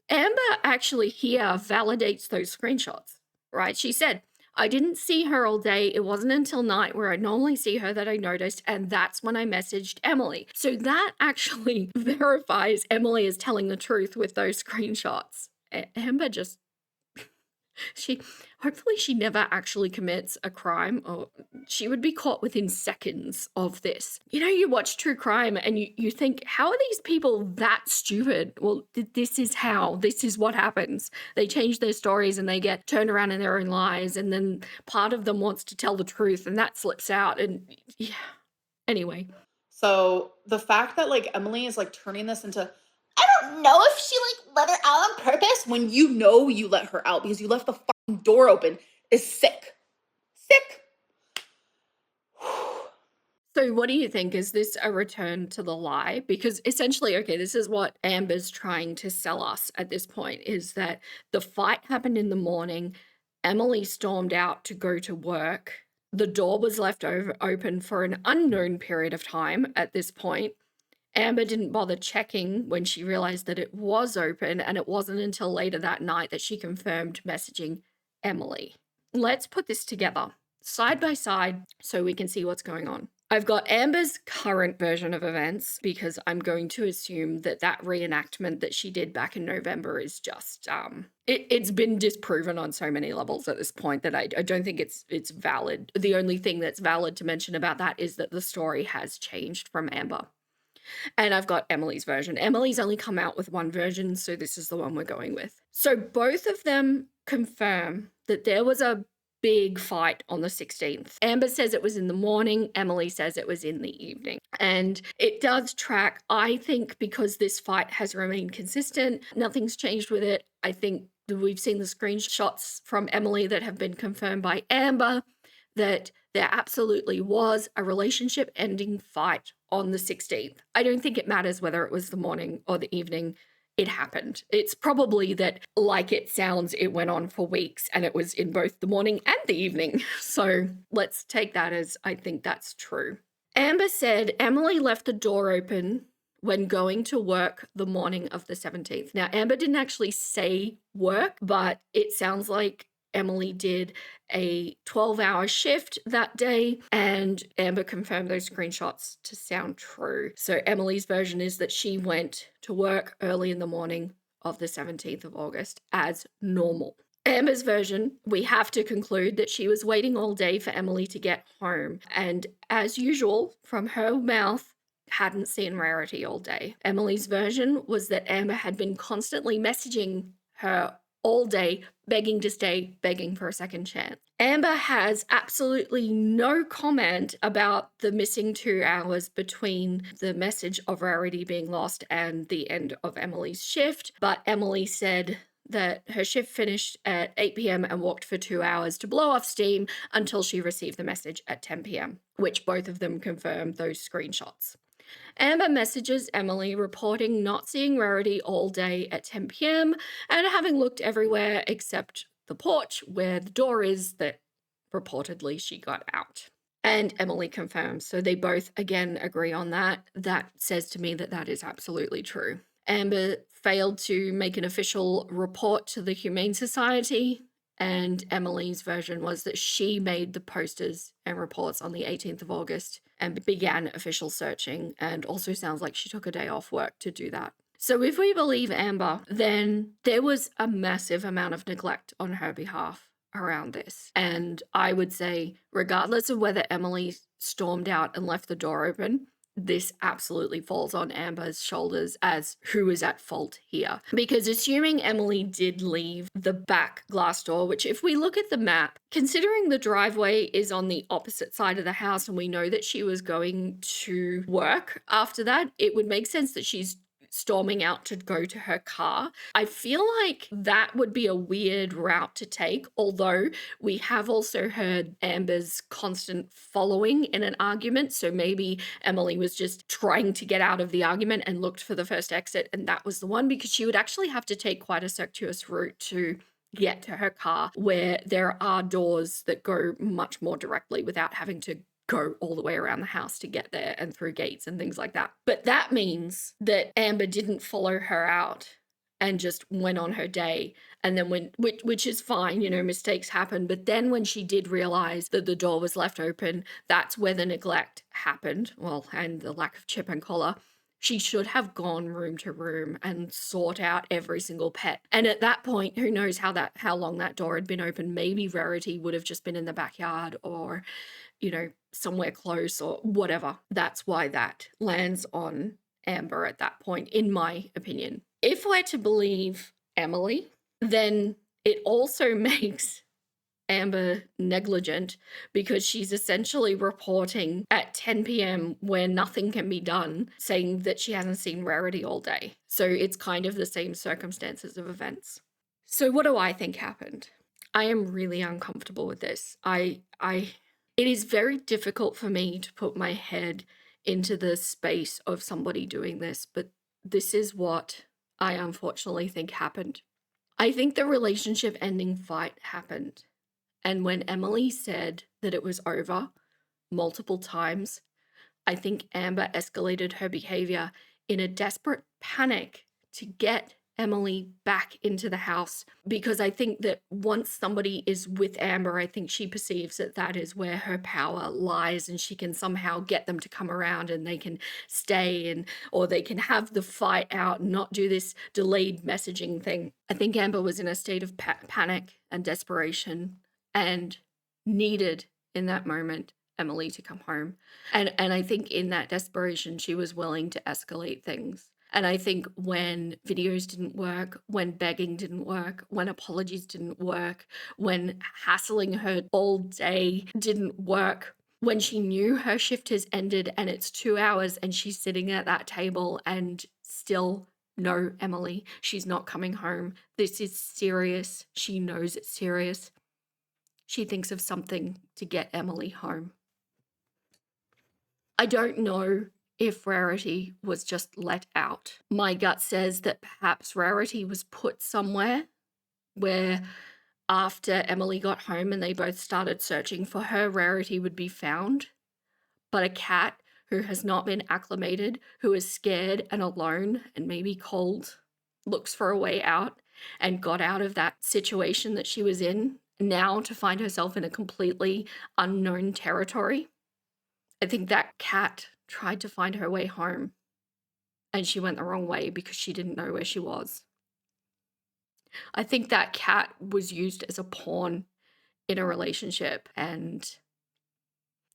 Amber actually here validates those screenshots, right? She said, I didn't see her all day. It wasn't until night where I normally see her that I noticed, and that's when I messaged Emily. So that actually verifies Emily is telling the truth with those screenshots. Amber just hopefully she never actually commits a crime, or she would be caught within seconds of this. You know, you watch true crime and you think, how are these people that stupid? Well, this is what happens. They change their stories and they get turned around in their own lies, and then part of them wants to tell the truth and that slips out. And yeah, anyway. So the fact that like Emily is like turning this into, I don't know if she like let her out on purpose when you know you let her out because you left the fucking door open is sick. Sick. So what do you think? Is this a return to the lie? Because essentially, okay, this is what Amber's trying to sell us at this point, is that the fight happened in the morning. Emily stormed out to go to work. The door was left open for an unknown period of time at this point. Amber didn't bother checking when she realized that it was open, and it wasn't until later that night that she confirmed messaging Emily. Let's put this together side by side so we can see what's going on. I've got Amber's current version of events because I'm going to assume that that reenactment that she did back in November is just, it's been disproven on so many levels at this point that I don't think it's valid. The only thing that's valid to mention about that is that the story has changed from Amber. And I've got Emily's version. Emily's only come out with one version, so this is the one we're going with. So both of them confirm that there was a big fight on the 16th. Amber says it was in the morning. Emily says it was in the evening. And it does track, I think, because this fight has remained consistent. Nothing's changed with it. I think we've seen the screenshots from Emily that have been confirmed by Amber that there absolutely was a relationship ending fight on the 16th. I don't think it matters whether it was the morning or the evening. It happened. It's probably that, like it sounds, it went on for weeks and it was in both the morning and the evening. So let's take that as I think that's true. Amber said Emily left the door open when going to work the morning of the 17th. Now, Amber didn't actually say work, but it sounds like Emily did a 12-hour shift that day, and Amber confirmed those screenshots to sound true. So Emily's version is that she went to work early in the morning of the 17th of August as normal. Amber's version, we have to conclude that she was waiting all day for Emily to get home, and as usual, from her mouth, hadn't seen Rarity all day. Emily's version was that Amber had been constantly messaging her all day, begging to stay, begging for a second chance. Amber has absolutely no comment about the missing 2 hours between the message of Rarity being lost and the end of Emily's shift, but Emily said that her shift finished at 8 p.m. and walked for 2 hours to blow off steam until she received the message at 10 p.m., which both of them confirmed those screenshots. Amber messages Emily reporting not seeing Rarity all day at 10 p.m. and having looked everywhere except the porch where the door is that reportedly she got out. And Emily confirms. So they both again agree on that. That says to me that that is absolutely true. Amber failed to make an official report to the Humane Society, and Emily's version was that she made the posters and reports on the 18th of August and began official searching, and also sounds like she took a day off work to do that. So if we believe Amber, then there was a massive amount of neglect on her behalf around this. And I would say, regardless of whether Emily stormed out and left the door open, this absolutely falls on Amber's shoulders as who is at fault here. Because assuming Emily did leave the back glass door, which if we look at the map, considering the driveway is on the opposite side of the house and we know that she was going to work after that, it would make sense that she's storming out to go to her car. I feel like that would be a weird route to take, although we have also heard Amber's constant following in an argument, so maybe Emily was just trying to get out of the argument and looked for the first exit, and that was the one, because she would actually have to take quite a circuitous route to get to her car, where there are doors that go much more directly without having to go all the way around the house to get there and through gates and things like that. But that means that Amber didn't follow her out and just went on her day. And then which is fine, you know, mistakes happen. But then when she did realize that the door was left open, that's where the neglect happened. Well, and the lack of chip and collar. She should have gone room to room and sought out every single pet. And at that point, who knows how long that door had been open. Maybe Rarity would have just been in the backyard, or, you know, somewhere close or whatever. That's why that lands on Amber at that point, in my opinion. If we're to believe Emily, then it also makes Amber negligent, because she's essentially reporting at 10 p.m. where nothing can be done, saying that she hasn't seen Rarity all day. So it's kind of the same circumstances of events. So what do I think happened? I am really uncomfortable with this. It is very difficult for me to put my head into the space of somebody doing this, but this is what I unfortunately think happened. I think the relationship ending fight happened. And when Emily said that it was over multiple times, I think Amber escalated her behavior in a desperate panic to get Emily back into the house, because I think that once somebody is with Amber, I think she perceives that that is where her power lies, and she can somehow get them to come around and they can stay, or they can have the fight out and not do this delayed messaging thing. I think Amber was in a state of panic and desperation and needed in that moment Emily to come home. And I think in that desperation, she was willing to escalate things. And I think when videos didn't work, when begging didn't work, when apologies didn't work, when hassling her all day didn't work, when she knew her shift has ended and it's 2 hours and she's sitting at that table and still, no, Emily, she's not coming home. This is serious. She knows it's serious. She thinks of something to get Emily home. I don't know if Rarity was just let out. My gut says that perhaps Rarity was put somewhere where, after Emily got home and they both started searching for her, Rarity would be found. But a cat who has not been acclimated, who is scared and alone and maybe cold, looks for a way out and got out of that situation that she was in, now to find herself in a completely unknown territory. I think that cat tried to find her way home, and she went the wrong way because she didn't know where she was. I think that cat was used as a pawn in a relationship, and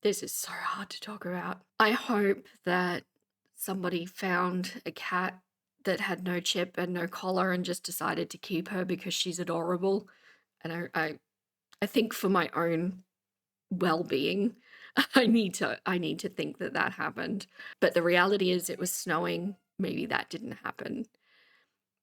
this is so hard to talk about. I hope that somebody found a cat that had no chip and no collar and just decided to keep her because she's adorable. And I think for my own well-being, I need to think that that happened. But the reality is it was snowing. Maybe that didn't happen.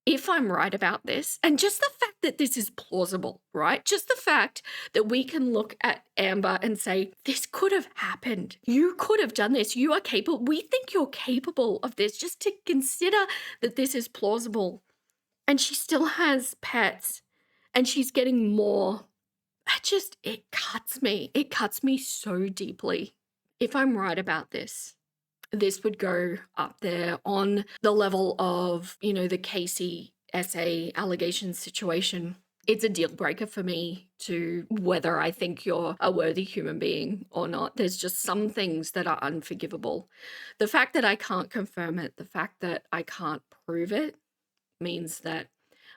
If I'm right about this, and just the fact that this is plausible, right? Just the fact that we can look at Amber and say, this could have happened. You could have done this. You are capable. We think you're capable of this. Just to consider that this is plausible. And she still has pets and she's getting more. It cuts me. It cuts me so deeply. If I'm right about this, this would go up there on the level of, the Casey essay allegation situation. It's a deal breaker for me to whether I think you're a worthy human being or not. There's just some things that are unforgivable. The fact that I can't confirm it, the fact that I can't prove it means that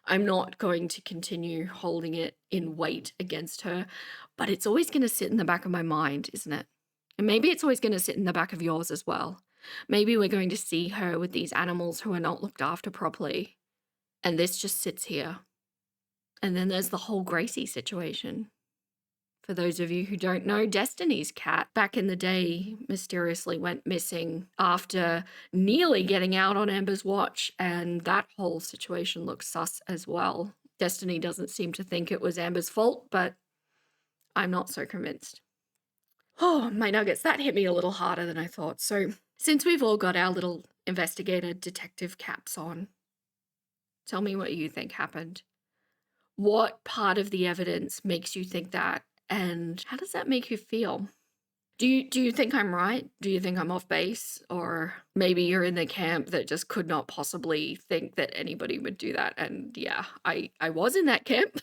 I'm not going to continue holding it in weight against her, but it's always going to sit in the back of my mind, isn't it? And maybe it's always going to sit in the back of yours as well. Maybe we're going to see her with these animals who are not looked after properly, and this just sits here. And then there's the whole Gracie situation. For those of you who don't know, Destiny's cat back in the day mysteriously went missing after nearly getting out on Amber's watch, and that whole situation looks sus as well. Destiny doesn't seem to think it was Amber's fault, but I'm not so convinced. Oh, my nuggets, that hit me a little harder than I thought. So, since we've all got our little investigator detective caps on, tell me what you think happened. What part of the evidence makes you think that? And how does that make you feel? Do you think I'm right? Do you think I'm off base? Or maybe you're in the camp that just could not possibly think that anybody would do that? And yeah, I was in that camp.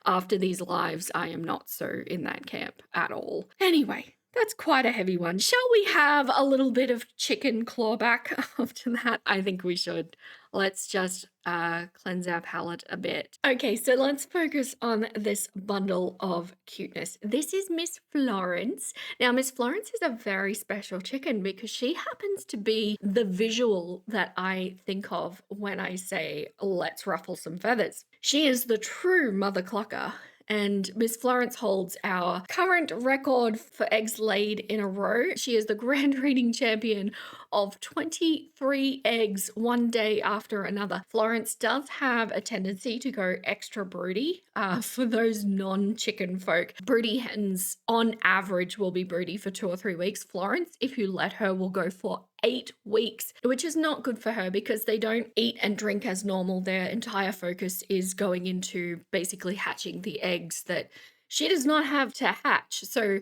After these lives, I am not so in that camp at all. Anyway, that's quite a heavy one. Shall we have a little bit of chicken clawback after that? I think we should. Let's just cleanse our palate a bit. Okay, so let's focus on this bundle of cuteness. This is Miss Florence. Now, Miss Florence is a very special chicken because she happens to be the visual that I think of when I say, let's ruffle some feathers. She is the true Mother Clucker. And Miss Florence holds our current record for eggs laid in a row. She is the grand reading champion of 23 eggs one day after another. Florence does have a tendency to go extra broody. For those non-chicken folk, broody hens on average will be broody for 2 or 3 weeks. Florence, if you let her, will go for 8 weeks, which is not good for her because they don't eat and drink as normal. Their entire focus is going into basically hatching the eggs that she does not have to hatch. So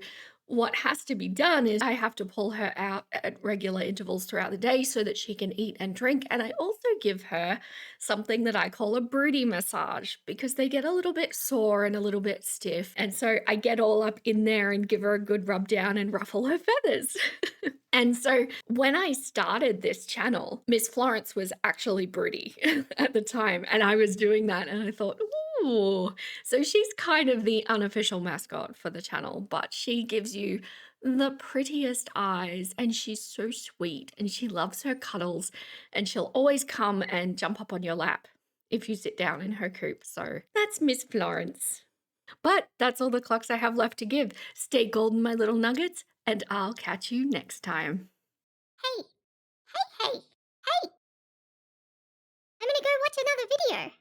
what has to be done is I have to pull her out at regular intervals throughout the day so that she can eat and drink. And I also give her something that I call a broody massage because they get a little bit sore and a little bit stiff. And so I get all up in there and give her a good rub down and ruffle her feathers. And so when I started this channel, Miss Florence was actually broody at the time. And I was doing that and I thought, ooh. So she's kind of the unofficial mascot for the channel, but she gives you the prettiest eyes and she's so sweet and she loves her cuddles and she'll always come and jump up on your lap if you sit down in her coop. So that's Miss Florence. But that's all the clocks I have left to give. Stay golden, my little nuggets, and I'll catch you next time. Hey, hey, hey, hey! I'm gonna go watch another video.